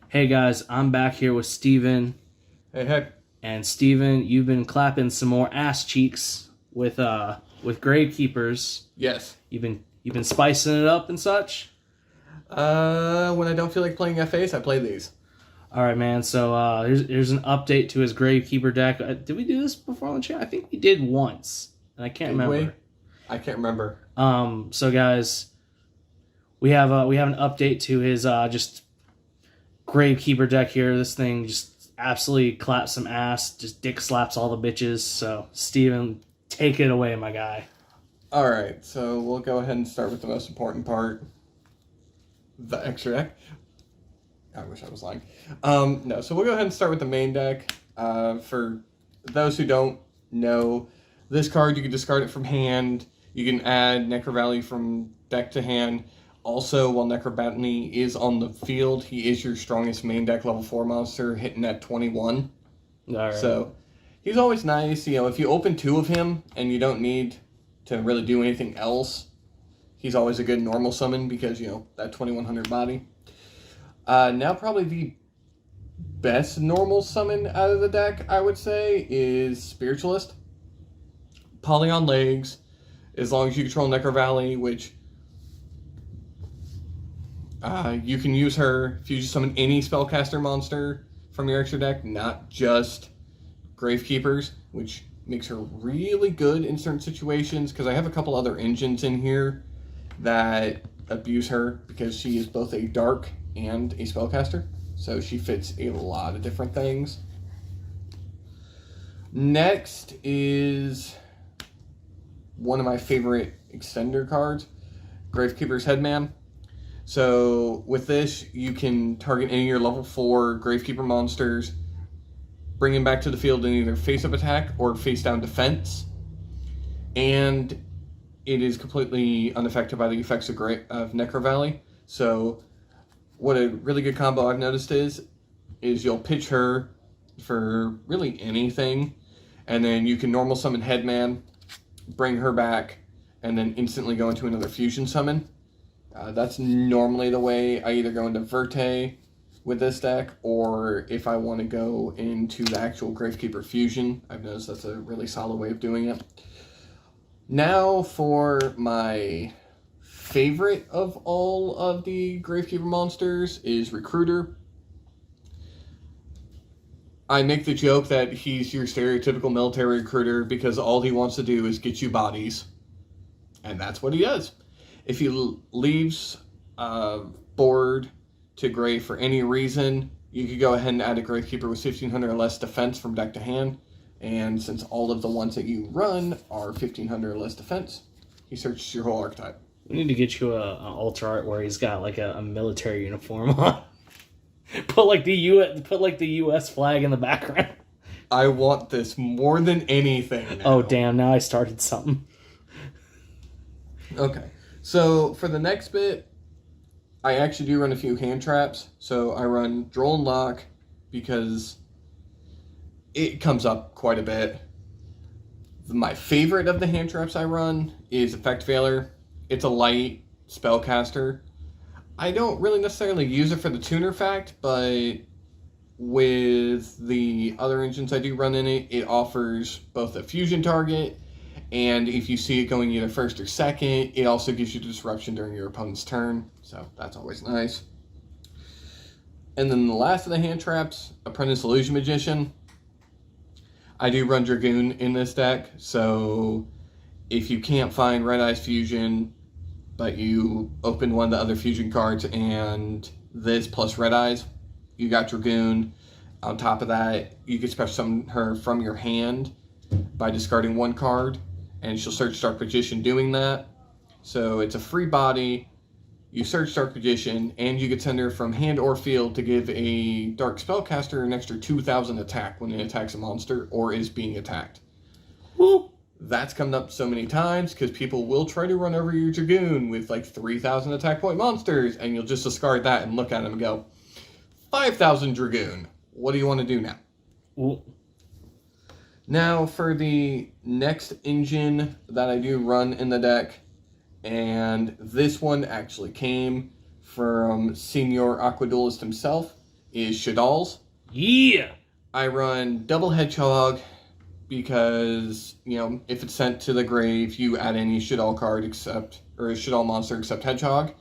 Hey guys, I'm back here with Steven. Hey, hey. And Steven, you've been clapping some more ass cheeks with Gravekeepers. Yes. You've been spicing it up and such. When I don't feel like playing FAs, I play these. All right, man. So here's an update to his Gravekeeper deck. Did we do this before on the chat? I think we did once, and I can't remember. I can't remember. So guys, we have an update to his just Gravekeeper deck here. This thing just absolutely claps some ass, just dick slaps all the bitches. So, Steven, take it away, my guy. Alright, so we'll go ahead and start with the most important part. The extra deck. I wish I was lying. No, so we'll go ahead and start with the main deck. For those who don't know, this card, you can discard it from hand. You can add Necro Valley from deck to hand. Also, while Necrobotany is on the field, he is your strongest main deck level 4 monster, hitting at 21. All right. So, he's always nice. You know, if you open 2 of him and you don't need to really do anything else, he's always a good normal summon because, you know, that 2100 body. Now, probably the best normal summon out of the deck, I would say, is Spiritualist. Polygon legs, as long as you control Necro Valley, which... you can use her if you just summon any spellcaster monster from your extra deck, not just Gravekeepers, which makes her really good in certain situations, because I have a couple other engines in here that abuse her because she is both a dark and a spellcaster, so she fits a lot of different things. Next is one of my favorite extender cards, Gravekeeper's Headman. So with this, you can target any of your level 4 Gravekeeper monsters, bring them back to the field in either face-up attack or face-down defense, and it is completely unaffected by the effects of Necro Valley. So what a really good combo I've noticed is you'll pitch her for really anything, and then you can normal summon Headman, bring her back, and then instantly go into another fusion summon. That's normally the way I either go into Verte with this deck, or if I want to go into the actual Gravekeeper Fusion. I've noticed that's a really solid way of doing it. Now for my favorite of all of the Gravekeeper monsters is Recruiter. I make the joke that he's your stereotypical military recruiter because all he wants to do is get you bodies. And that's what he does. If he leaves board to grave for any reason, you could go ahead and add a Gravekeeper with 1500 or less defense from deck to hand. And since all of the ones that you run are 1500 or less defense, he searches your whole archetype. We need to get you an altar art where he's got like a military uniform on. Put the U.S. flag in the background. I want this more than anything now. Oh damn! Now I started something. Okay. So, for the next bit, I actually do run a few hand traps. So, I run Droll and Lock because it comes up quite a bit. My favorite of the hand traps I run is Effect Veiler. It's a light spellcaster. I don't really necessarily use it for the tuner fact, but with the other engines I do run in it, it offers both a fusion target, and if you see it going either first or second, it also gives you disruption during your opponent's turn, so that's always nice. And then the last of the hand traps, Apprentice Illusion Magician. I do run Dragoon in this deck, so if you can't find Red Eyes Fusion, but you open one of the other fusion cards and this plus Red Eyes, you got Dragoon. On top of that, you can special summon her from your hand by discarding one card, and she'll search Dark Magician doing that. So it's a free body, you search Dark Magician, and you can send her from hand or field to give a Dark Spellcaster an extra 2000 attack when it attacks a monster or is being attacked. Woo. That's come up so many times because people will try to run over your Dragoon with like 3000 attack point monsters, and you'll just discard that and look at them and go, 5000 Dragoon. What do you want to do now? Ooh. Now for the next engine that I do run in the deck, and this one actually came from Senior Aqua Duelist himself, is Shaddolls. Yeah! I run double Hedgehog because, you know, if it's sent to the grave, you add any Shaddoll card except, or a Shaddoll monster except Hedgehog.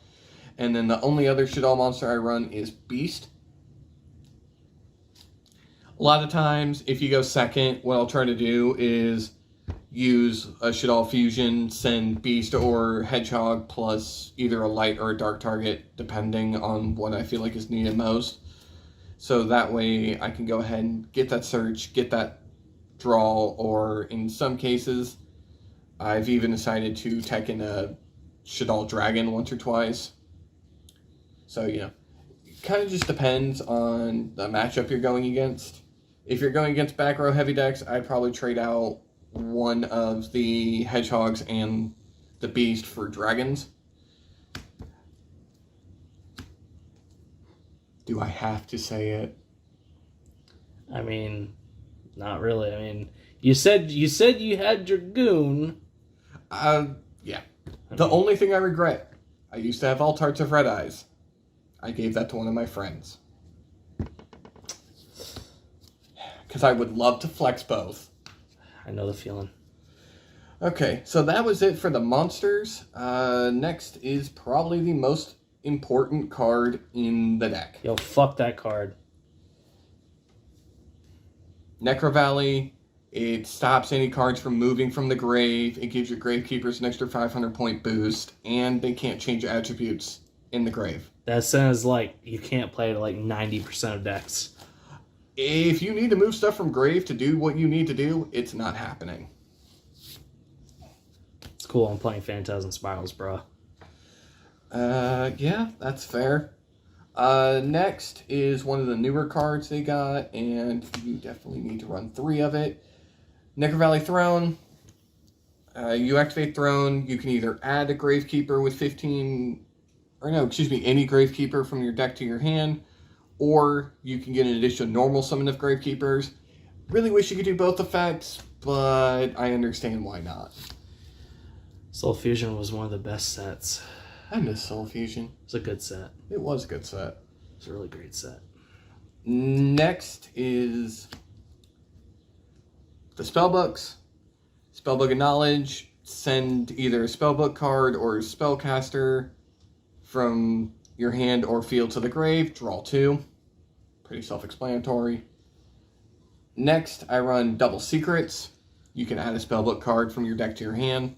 And then the only other Shaddoll monster I run is Beast. A lot of times, if you go second, what I'll try to do is use a Shaddoll fusion, send Beast or Hedgehog plus either a light or a dark target, depending on what I feel like is needed most. So that way I can go ahead and get that search, get that draw, or in some cases, I've even decided to tech in a Shaddoll Dragon once or twice. So, you know, it kind of just depends on the matchup you're going against. If you're going against back row heavy decks, I'd probably trade out one of the Hedgehogs and the Beast for Dragons. Do I have to say it? I mean, not really. I mean, you said you had Dragoon. Yeah. The only thing I regret, I used to have all Tarts of Red Eyes. I gave that to one of my friends. Because I would love to flex both. I know the feeling. Okay, so that was it for the monsters. Next is probably the most important card in the deck. Yo, fuck that card. Necro Valley. It stops any cards from moving from the grave. It gives your Gravekeepers an extra 500 point boost. And they can't change attributes in the grave. That sounds like you can't play it like 90% of decks. If you need to move stuff from grave to do what you need to do, it's not happening. It's cool. I'm playing Phantasm Spirals, bro. Yeah, that's fair. Next is one of the newer cards they got, and you definitely need to run 3 of it. Necro Valley Throne. You activate Throne, you can either add a Gravekeeper with 15, or no, excuse me, any Gravekeeper from your deck to your hand, or you can get an additional normal summon of Gravekeepers. Really wish you could do both effects, but I understand why not. Soul Fusion was one of the best sets. I miss Soul Fusion. It was a good set. It was a good set. It was a really great set. Next is the Spellbooks. Spellbook of Knowledge. Send either a Spellbook card or a Spellcaster from your hand or field to the grave. Draw 2. Pretty self-explanatory. Next, I run Double Secrets. You can add a Spellbook card from your deck to your hand.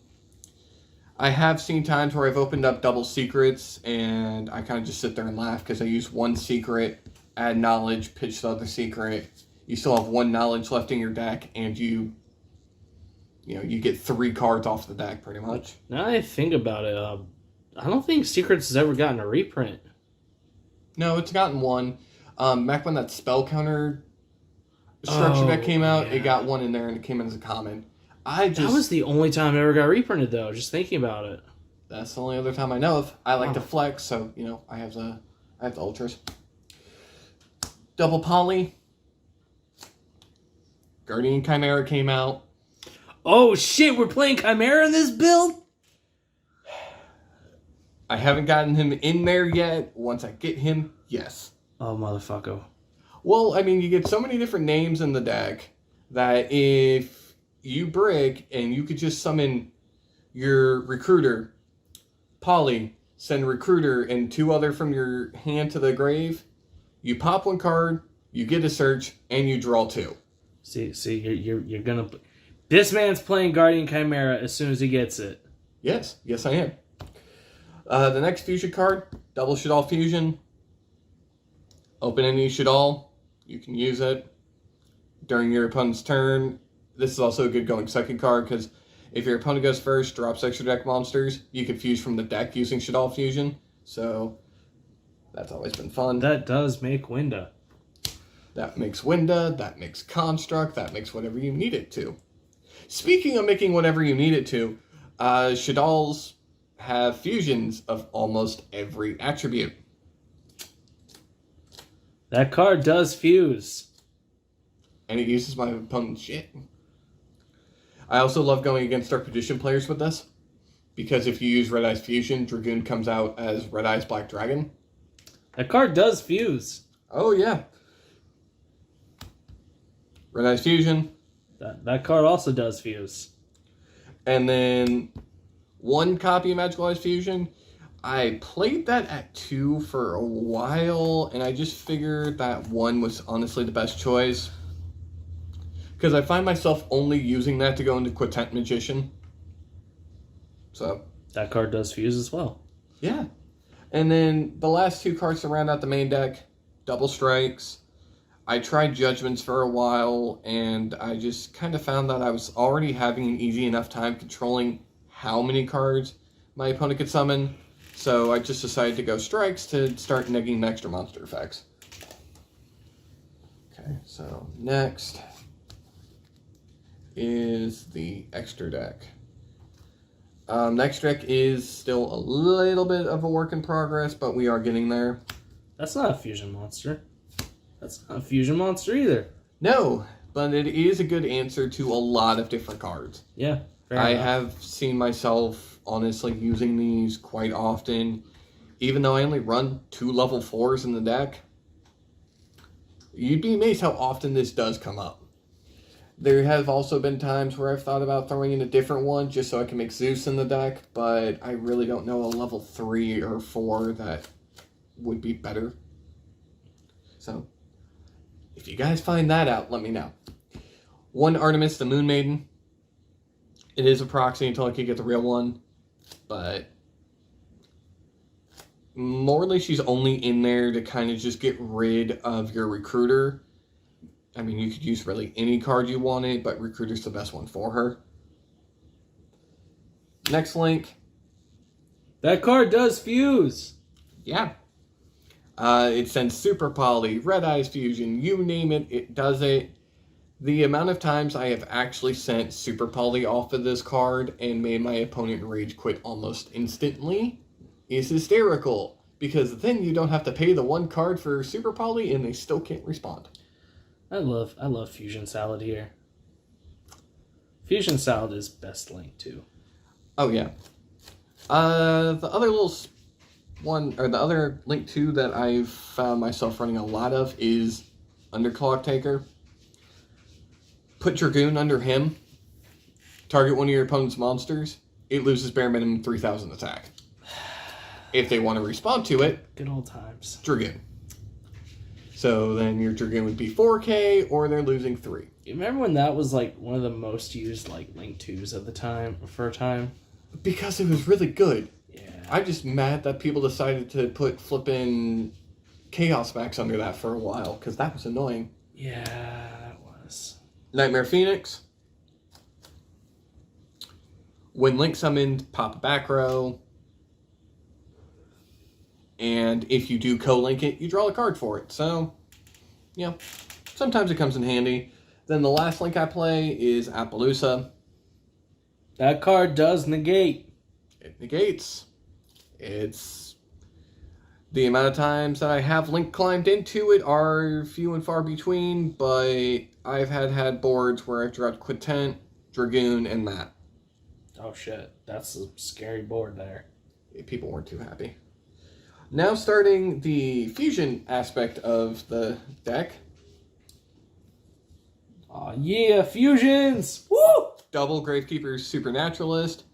I have seen times where I've opened up Double Secrets and I kind of just sit there and laugh because I use one secret, add knowledge, pitch the other secret. You still have 1 knowledge left in your deck, and you get 3 cards off the deck pretty much. Now that I think about it, I don't think Secrets has ever gotten a reprint. No, it's gotten 1. Back when that spell counter structure deck came out, it got 1 in there and it came in as a common. That was the only time it ever got reprinted, though, just thinking about it. That's the only other time I know of. I like to flex, so, you know, I have the Ultras. Double Poly. Guardian Chimera came out. Oh, shit, we're playing Chimera in this build? I haven't gotten him in there yet. Once I get him, yes. Oh, motherfucker. Well, I mean, you get so many different names in the deck that if you brig and you could just summon your Recruiter, Poly, send Recruiter and 2 other from your hand to the grave, you pop 1 card, you get a search, and you draw 2. See, you're gonna. This man's playing Guardian Chimera as soon as he gets it. Yes, I am. The next fusion card, Double Shaddoll Fusion. Open any Shaddoll, you can use it during your opponent's turn. This is also a good going second card because if your opponent goes first, drops extra deck monsters, you can fuse from the deck using Shaddoll Fusion. So that's always been fun. That does make Winda. That makes Winda, that makes Construct, that makes whatever you need it to. Speaking of making whatever you need it to, Shaddolls have fusions of almost every attribute. That card does fuse. And it uses my opponent's shit. I also love going against Dark Magician players with this. Because if you use Red Eyes Fusion, Dragoon comes out as Red Eyes Black Dragon. That card does fuse. Oh, yeah. Red Eyes Fusion. That card also does fuse. And then 1 copy of Magical Eyes Fusion. I played that at 2 for a while, and I just figured that 1 was honestly the best choice. Because I find myself only using that to go into Quintet Magician. So. That card does fuse as well. Yeah. And then the last 2 cards to round out the main deck, Double Strikes. I tried Judgments for a while, and I just kind of found that I was already having an easy enough time controlling how many cards my opponent could summon. So I just decided to go Strikes to start negging the extra monster effects. Okay, so next is the extra deck. Next deck is still a little bit of a work in progress, but we are getting there. That's not a fusion monster. That's not a fusion monster either. No, but it is a good answer to a lot of different cards. Yeah, I have seen myself, honestly, using these quite often. Even though I only run 2 level 4s in the deck, you'd be amazed how often this does come up. There have also been times where I've thought about throwing in a different one just so I can make Zeus in the deck, but I really don't know a level 3 or 4 that would be better. So, if you guys find that out, let me know. 1 Artemis, the Moon Maiden. It is a proxy until I can get the real one, but morally she's only in there to kind of just get rid of your Recruiter. I mean, you could use really any card you wanted, but Recruiter's the best one for her. Next link. That card does fuse. Yeah. It sends Super Poly, Red Eyes Fusion, you name it, it does it. The amount of times I have actually sent Super Poly off of this card and made my opponent rage quit almost instantly is hysterical. Because then you don't have to pay the 1 card for Super Poly and they still can't respond. I love Fusion Salad here. Fusion Salad is best link too. Oh yeah. The other little one, or the other link 2 that I've found myself running a lot of is Underclock Taker. Put Dragoon under him. Target one of your opponent's monsters. It loses bare minimum 3,000 attack. If they want to respond to it, good old times. Dragoon. So then your Dragoon would be 4K, or they're losing 3. You remember when that was like one of the most used like link 2s at the time, for a time? Because it was really good. Yeah. I'm just mad that people decided to put flippin' Chaos Max under that for a while, because that was annoying. Yeah, that was. Nightmare Phoenix. When Link summoned, pop a back row. And if you do co-link it, you draw a card for it. So, yeah, sometimes it comes in handy. Then the last link I play is Appaloosa. That card does negate. It negates. It's the amount of times that I have Link climbed into it are few and far between, but I've had boards where I've dropped Quintet, Dragoon, and that. Oh shit, that's a scary board there. People weren't too happy. Now starting the fusion aspect of the deck. Aw, yeah, fusions! Woo! Double Gravekeeper Supernaturalist.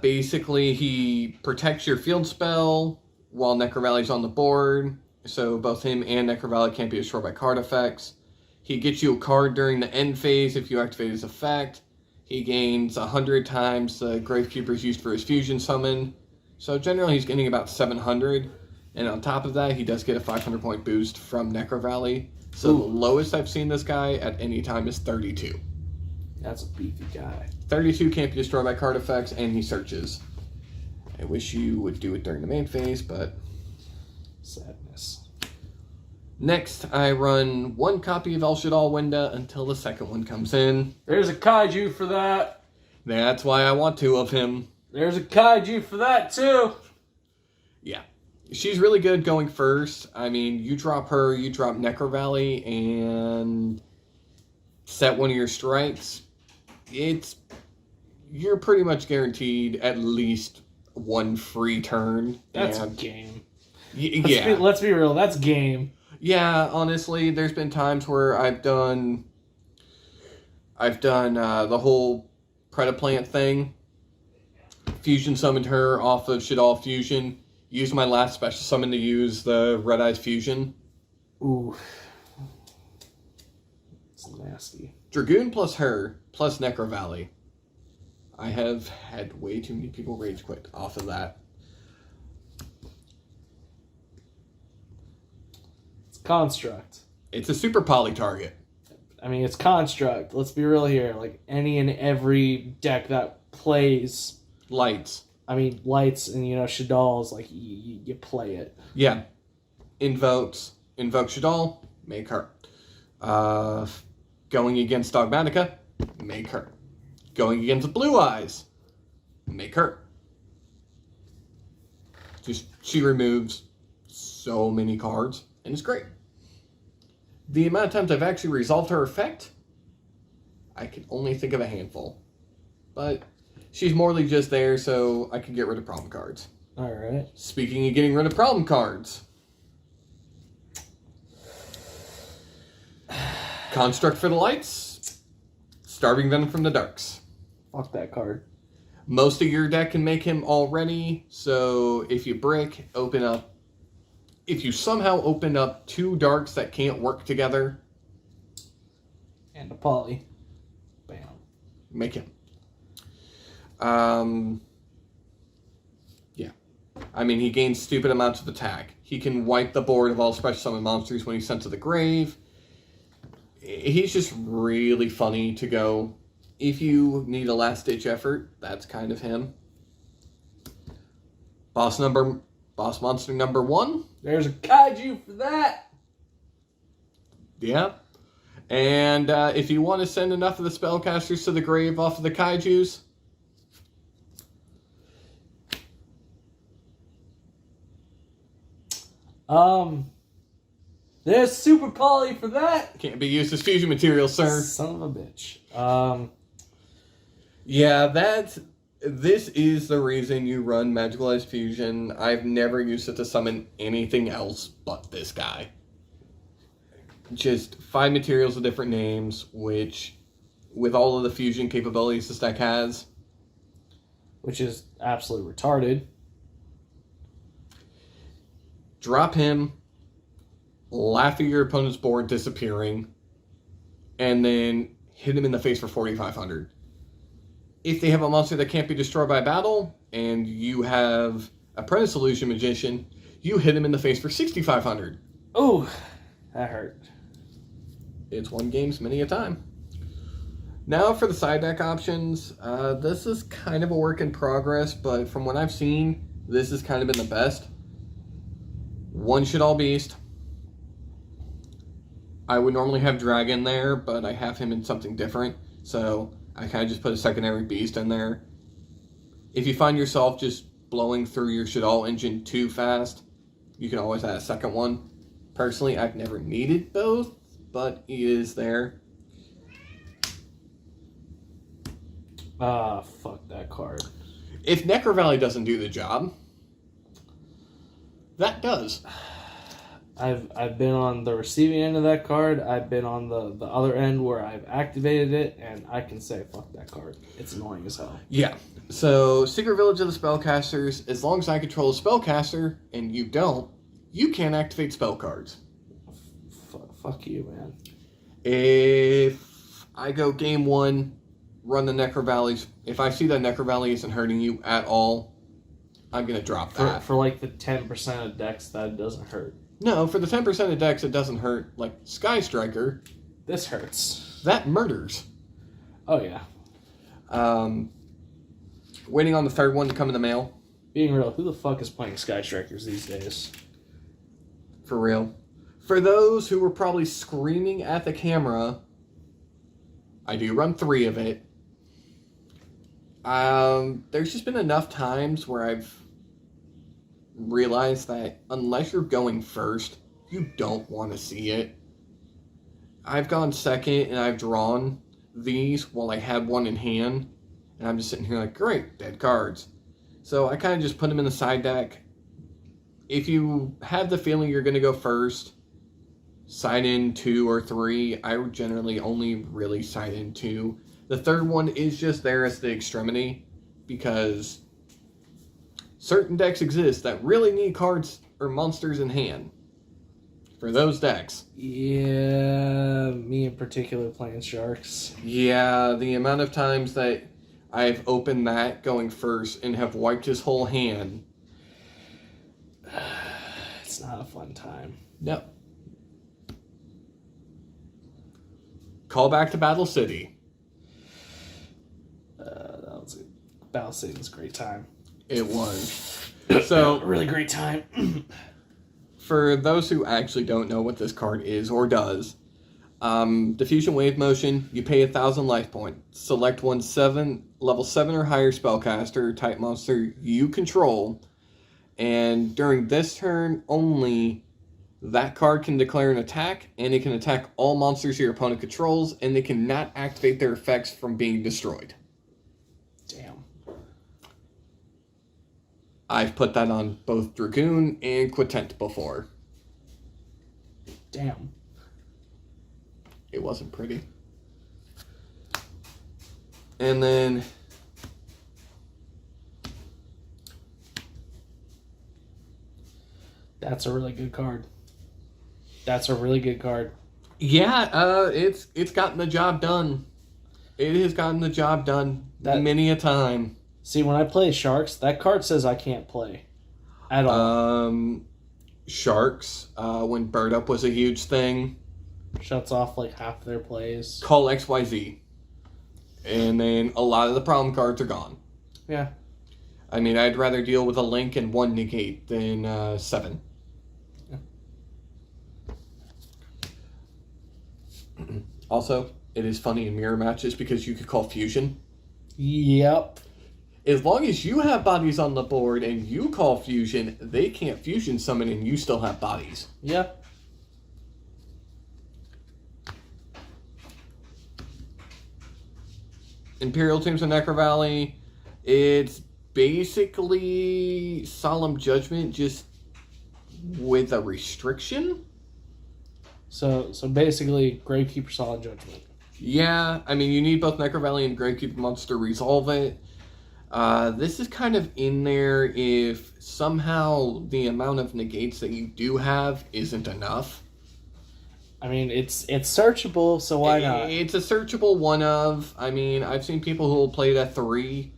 Basically, he protects your field spell while Necrovalley's on the board, so both him and Necrovalley can't be destroyed by card effects. He gets you a card during the end phase if you activate his effect. He gains 100 times the Gravekeeper's used for his fusion summon. So generally he's getting about 700, and on top of that he does get a 500 point boost from Necrovalley. So the lowest I've seen this guy at any time is 32. That's a beefy guy. 32 can't be destroyed by card effects, and he searches. I wish you would do it during the main phase, but... sadness. Next, I run 1 copy of El Shaddoll Winda until the second one comes in. There's a kaiju for that. That's why I want 2 of him. There's a kaiju for that too. Yeah. She's really good going first. I mean, you drop her, you drop Necrovalley, and set one of your strikes. You're pretty much guaranteed at least 1 free turn. That's game. Yeah. Let's be real, that's game. Yeah, honestly, there's been times where I've done the whole Predaplant thing. Fusion summoned her off of Shaddoll Fusion. Used my last special summon to use the Red Eyes Fusion. Ooh. It's nasty. Dragoon plus her plus Necro Valley. I have had way too many people rage quit off of that. It's Construct. It's a super poly target. I mean, it's Construct. Let's be real here. Like, any and every deck that plays... Lights. I mean, Lights and, Shaddolls, like, you play it. Yeah. Invoke Shaddoll, make her. Going against Dogmatica, make her. Going against Blue Eyes, make her. She removes so many cards, and it's great. The amount of times I've actually resolved her effect, I can only think of a handful. But she's morally just there so I can get rid of problem cards. Alright. Speaking of getting rid of problem cards. Construct for the lights. Starving Venom from the darks. Fuck that card. Most of your deck can make him already, so if you brick, open up. If you somehow open up 2 darks that can't work together. And a poly. Bam. Make him. Yeah. I mean, he gains stupid amounts of attack. He can wipe the board of all special summon monsters when he's sent to the grave. He's just really funny to go. If you need a last-ditch effort, that's kind of him. Boss monster number 1. There's a kaiju for that! Yeah. And if you want to send enough of the spellcasters to the grave off of the kaijus, there's super poly for that! can't be used as fusion material, sir. Son of a bitch. Yeah, this is the reason you run Magicalized Fusion. I've never used it to summon anything else but this guy. Just 5 materials with different names, which, with all of the fusion capabilities this deck has, which is absolutely retarded. Drop him, laugh at your opponent's board disappearing, and then hit him in the face for 4,500. If they have a monster that can't be destroyed by battle, and you have Apprentice Illusion Magician, you hit him in the face for 6,500. Oh, that hurt. It's won games many a time. Now for the side deck options, this is kind of a work in progress, but from what I've seen, this has kind of been the best. 1 Shaddoll Beast. I would normally have Dragon there, but I have him in something different, so I kind of just put a secondary beast in there. If you find yourself just blowing through your Shaddoll engine too fast, you can always add a second one. Personally, I've never needed both, but he is there. Fuck that card. If Necro Valley doesn't do the job, that does. I've been on the receiving end of that card. I've been on the other end where I've activated it, and I can say fuck that card. It's annoying as hell. Yeah. So, Secret Village of the Spellcasters, as long as I control the Spellcaster, and you don't, you can't activate spell cards. Fuck you, man. If I go game 1, run the Necro Valleys, if I see that Necro Valley isn't hurting you at all, I'm going to drop that. For like the 10% of decks, that doesn't hurt. No, for the 10% of decks, it doesn't hurt. Like Sky Striker. This hurts. That murders. Oh, yeah. Waiting on the 3rd one to come in the mail. Being real, who the fuck is playing Sky Strikers these days? For real. For those who were probably screaming at the camera, I do run 3 of it. There's just been enough times where I've realized that unless you're going first, you don't want to see it. I've gone second and I've drawn these while I had one in hand, and I'm just sitting here like, great, dead cards. So I kind of just put them in the side deck. If you have the feeling you're going to go first, side in 2 or 3. I would generally only really side in 2. The third one is just there as the extremity, because certain decks exist that really need cards or monsters in hand for those decks. Yeah, me in particular playing Sharks. Yeah, the amount of times that I've opened that going first and have wiped his whole hand. It's not a fun time. No. Call back to Battle City. Battle City was a great time. It was. So, really great time. for those who actually don't know what this card is or does, Diffusion Wave Motion, you pay 1,000 life points. Select one level 7 or higher spellcaster type monster you control, and during this turn only, that card can declare an attack, and it can attack all monsters your opponent controls, and they cannot activate their effects from being destroyed. Damn. I've put that on both Dragoon and Quintet before. Damn. It wasn't pretty. And then that's a really good card. That's a really good card. yeah, it's gotten the job done. It has gotten the job done many a time. See, when I play Sharks, that card says I can't play at all. Sharks, when Bird Up was a huge thing. Shuts off like half of their plays. Call XYZ. And then a lot of the problem cards are gone. Yeah. I mean, I'd rather deal with a Link and 1 negate than 7. Yeah. Also, it is funny in mirror matches because you could call Fusion. Yep. As long as you have bodies on the board and you call Fusion, they can't Fusion summon and you still have bodies. Yep. Imperial Tombs of Necro Valley, it's basically Solemn Judgment, just with a restriction. So basically, Gravekeeper Solid Judgment. Yeah, I mean, you need both Necro Valley and Gravekeeper Monster to resolve it. This is kind of in there if somehow the amount of negates that you do have isn't enough. I mean, it's searchable, so why not? It's a searchable one of. I mean, I've seen people who will play it at 3.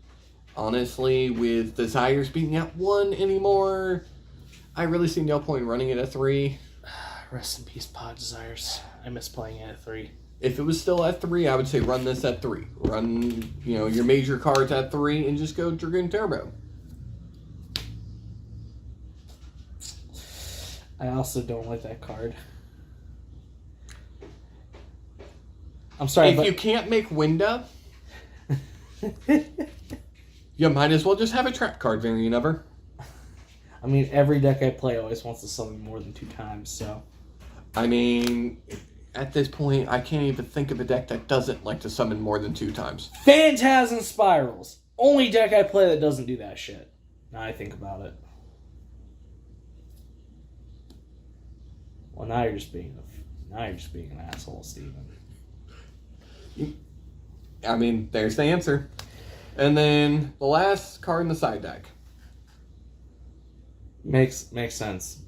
Honestly, with Desires being at 1 anymore, I really see no point in running it at 3. Rest in peace, Pod Desires. I miss playing it at 3. If it was still at 3, I would say run this at 3. Run, your major cards at 3 and just go Dragoon Turbo. I also don't like that card. I'm sorry, if you can't make Winda, you might as well just have a trap card variant of her. I mean, every deck I play always wants to summon more than 2 times, so. I mean, at this point, I can't even think of a deck that doesn't like to summon more than 2 times. Phantasm Spirals. Only deck I play that doesn't do that shit. Now I think about it. Well, now you're just being an asshole, Steven. I mean, there's the answer. And then the last card in the side deck. Makes sense.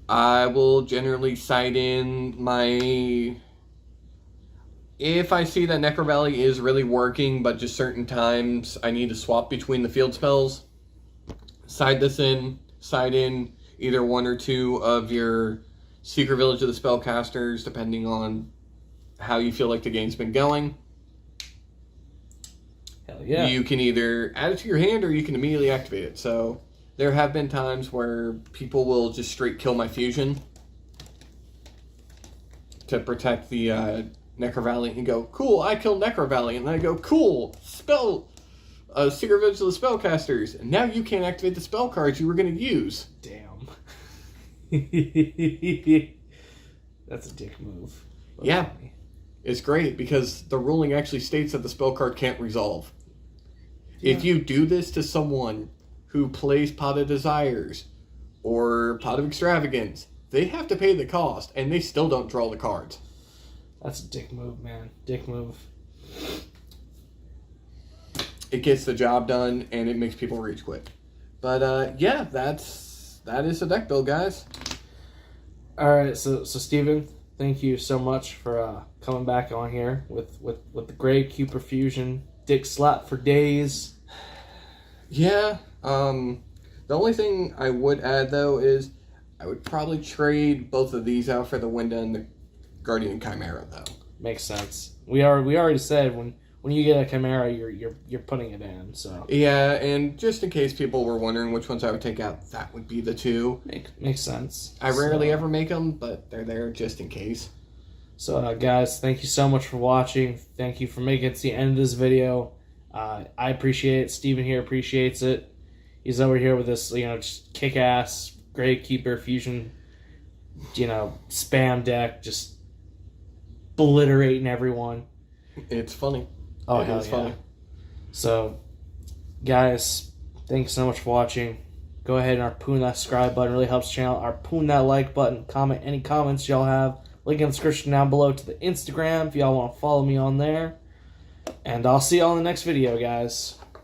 I will generally side in my... If I see that Necro Valley is really working, but just certain times I need to swap between the field spells, side in either 1 or 2 of your Secret Village of the Spellcasters, depending on how you feel like the game's been going. Hell yeah. You can either add it to your hand or you can immediately activate it. So there have been times where people will just straight kill my Fusion to protect the Necro Valley and go, cool, I killed Necro Valley. And then I go, cool, Secret Village of the Spellcasters. And now you can't activate the spell cards you were going to use. Damn. That's a dick move. But yeah. Funny. It's great because the ruling actually states that the spell card can't resolve. Yeah. If you do this to someone who plays Pot of Desires or Pot of Extravagance, they have to pay the cost, and they still don't draw the cards. That's a dick move, man. Dick move. It gets the job done, and it makes people reach quick. But yeah, that is the deck build, guys. All right, so Steven, thank you so much for coming back on here with the Gravekeeper fusion. Dick slap for days. Yeah. The only thing I would add though is I would probably trade both of these out for the Winda and the Guardian Chimera though. Makes sense. We already said when you get a Chimera, you're putting it in. So yeah, and just in case people were wondering which ones I would take out, that would be the two. Makes sense. I rarely ever make them, but they're there just in case. So guys, thank you so much for watching. Thank you for making it to the end of this video. I appreciate it. Steven here appreciates it. He's over here with this, just kick-ass Gravekeeper fusion, spam deck, just obliterating everyone. It's funny. Oh, hell yeah. Funny. So, guys, thanks so much for watching. Go ahead and harpoon that subscribe button. It really helps the channel. Harpoon that like button. Comment any comments y'all have. Link in the description down below to the Instagram if y'all want to follow me on there. And I'll see y'all in the next video, guys.